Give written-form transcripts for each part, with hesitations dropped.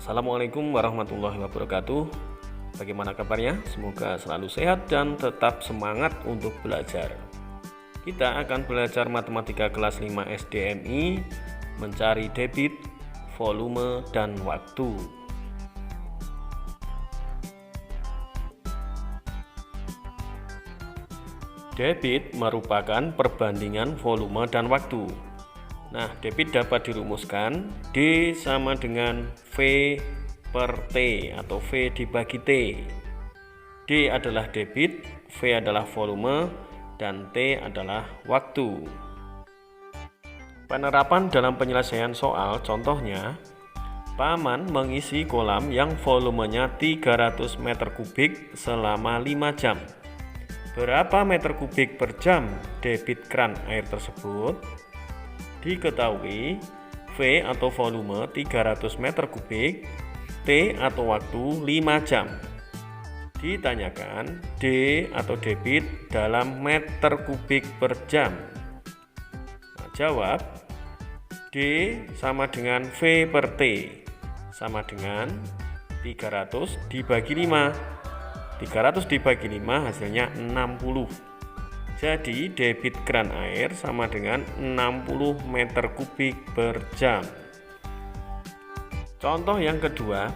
Assalamualaikum warahmatullahi wabarakatuh. Bagaimana kabarnya? Semoga selalu sehat dan tetap semangat untuk belajar. Kita akan belajar matematika kelas 5 SDMI, mencari debit, volume, dan waktu. Debit merupakan perbandingan volume dan waktu. Nah, debit dapat dirumuskan D sama dengan V per T atau V dibagi T. D adalah debit, V adalah volume, dan T adalah waktu. Penerapan dalam penyelesaian soal, contohnya, Paman mengisi kolam yang volumenya 300 meter kubik selama 5 jam. Berapa meter kubik per jam debit keran air tersebut? Diketahui V atau volume 300 meter kubik, T atau waktu 5 jam. Ditanyakan D atau debit dalam meter kubik per jam. Nah, jawab D sama dengan V per T sama dengan 300 dibagi 5. 300 dibagi 5 hasilnya 60. Jadi debit keran air sama dengan 60 meter kubik per jam. Contoh yang kedua,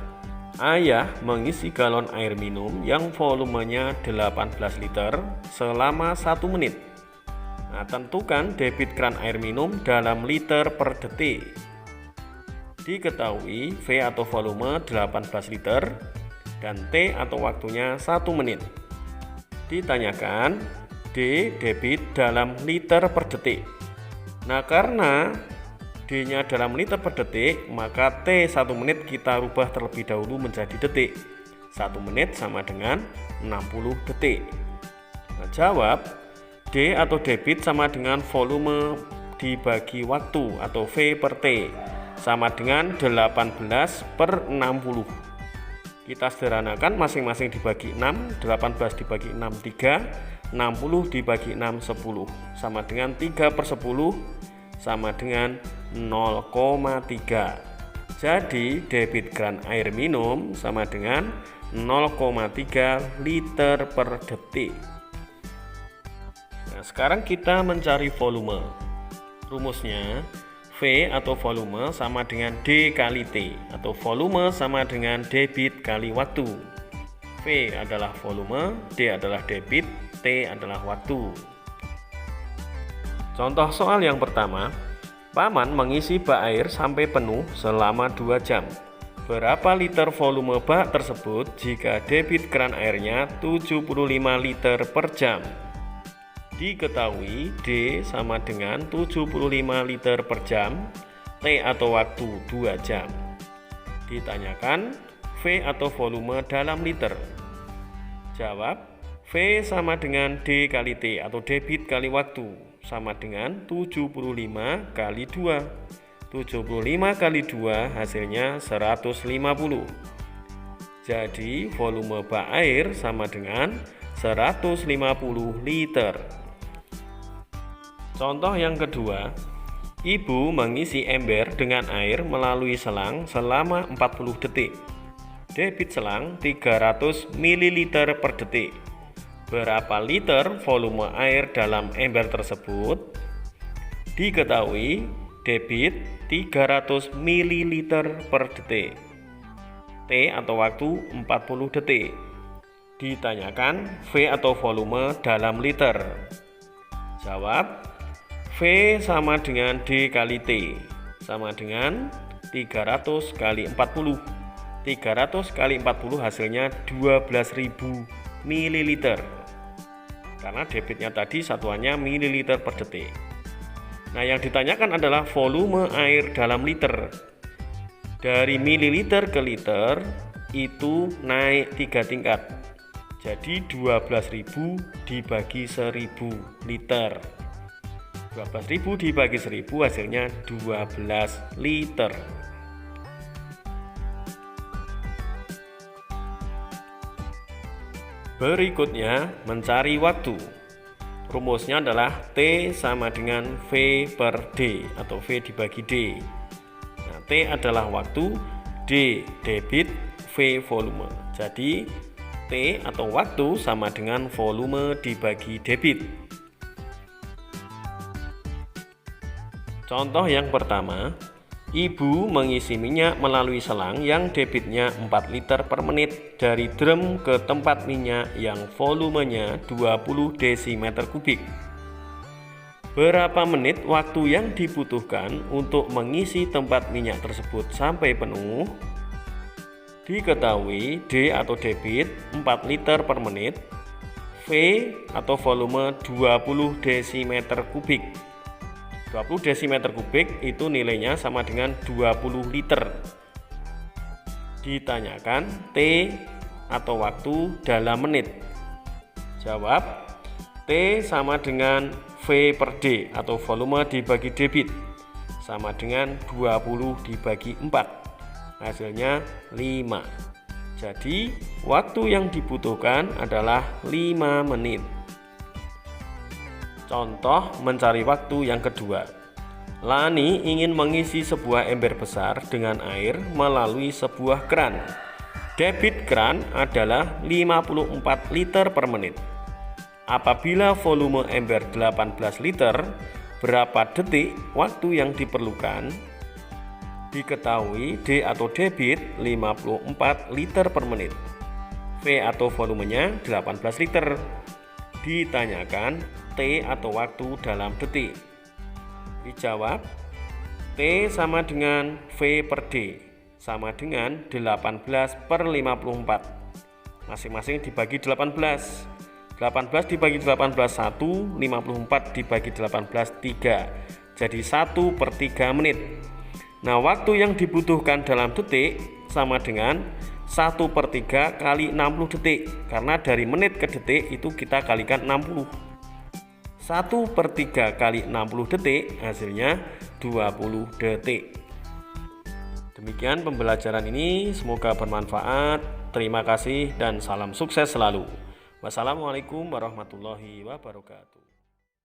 ayah mengisi galon air minum yang volumenya 18 liter selama 1 menit. Nah, tentukan debit keran air minum dalam liter per detik. Diketahui V atau volume 18 liter dan T atau waktunya 1 menit. Ditanyakan D debit dalam liter per detik. Nah, karena D-nya dalam liter per detik, maka T 1 menit kita rubah terlebih dahulu menjadi detik. 1 menit sama dengan 60 detik. Nah, jawab D atau debit sama dengan volume dibagi waktu atau V per T sama dengan 18 per 60. Kita sederhanakan, masing-masing dibagi 6, 18 dibagi 6 3, 60 dibagi 6 10 sama dengan 3 per 10 sama dengan 0,3. Jadi debit keran air minum sama dengan 0,3 liter per detik. Nah, sekarang kita mencari volume. Rumusnya V atau volume sama dengan D kali T atau volume sama dengan debit kali waktu. V adalah volume, D adalah debit, T adalah waktu. Contoh soal yang pertama, Paman mengisi bak air sampai penuh selama 2 jam. Berapa liter volume bak tersebut jika debit keran airnya 75 liter per jam? Diketahui D sama dengan 75 liter per jam, T atau waktu 2 jam. Ditanyakan V atau volume dalam liter. Jawab V sama dengan D kali T atau debit kali waktu sama dengan 75 kali 2. 75 kali 2 hasilnya 150. Jadi volume bak air sama dengan 150 liter. Contoh yang kedua, ibu mengisi ember dengan air melalui selang selama 40 detik. Debit selang 300 ml per detik. Berapa liter volume air dalam ember tersebut? Diketahui debit 300 ml per detik. T atau waktu 40 detik. Ditanyakan V atau volume dalam liter. Jawab V sama dengan D kali T sama dengan 300 kali 40. 300 kali 40 hasilnya 12.000 ml. Karena debitnya tadi satuannya mililiter per detik. Nah, yang ditanyakan adalah volume air dalam liter. Dari mililiter ke liter itu naik 3 tingkat. Jadi 12.000 dibagi 1.000 liter. 12.000 dibagi 1.000 hasilnya 12 liter. Berikutnya mencari waktu. Rumusnya adalah T sama dengan V per D atau V dibagi D. Nah, T adalah waktu, D debit, V volume. Jadi T atau waktu sama dengan volume dibagi debit. Contoh yang pertama, ibu mengisi minyak melalui selang yang debitnya 4 liter per menit dari drum ke tempat minyak yang volumenya 20 desimeter kubik. Berapa menit waktu yang dibutuhkan untuk mengisi tempat minyak tersebut sampai penuh? Diketahui D atau debit 4 liter per menit, V atau volume 20 desimeter kubik. 20 desimeter kubik itu nilainya sama dengan 20 liter. Ditanyakan T atau waktu dalam menit. Jawab, T sama dengan V per D atau volume dibagi debit, sama dengan 20 dibagi 4, hasilnya 5. Jadi waktu yang dibutuhkan adalah 5 menit. Contoh mencari waktu yang kedua. Lani ingin mengisi sebuah ember besar dengan air melalui sebuah keran. Debit keran adalah 54 liter per menit. Apabila volume ember 18 liter, berapa detik waktu yang diperlukan? Diketahui D atau debit 54 liter per menit. V atau volumenya 18 liter. Ditanyakan T atau waktu dalam detik. Dijawab, T sama dengan V per D, sama dengan 18 per 54. Masing-masing dibagi 18. 18 dibagi 18 1, 54 dibagi 18 3. Jadi 1 per 3 menit. Nah, waktu yang dibutuhkan dalam detik sama dengan 1 per 3 kali 60 detik. Karena dari menit ke detik itu kita kalikan 60. 1 per 3 kali 60 detik hasilnya 20 detik. Demikian pembelajaran ini, semoga bermanfaat. Terima kasih dan salam sukses selalu. Wassalamualaikum warahmatullahi wabarakatuh.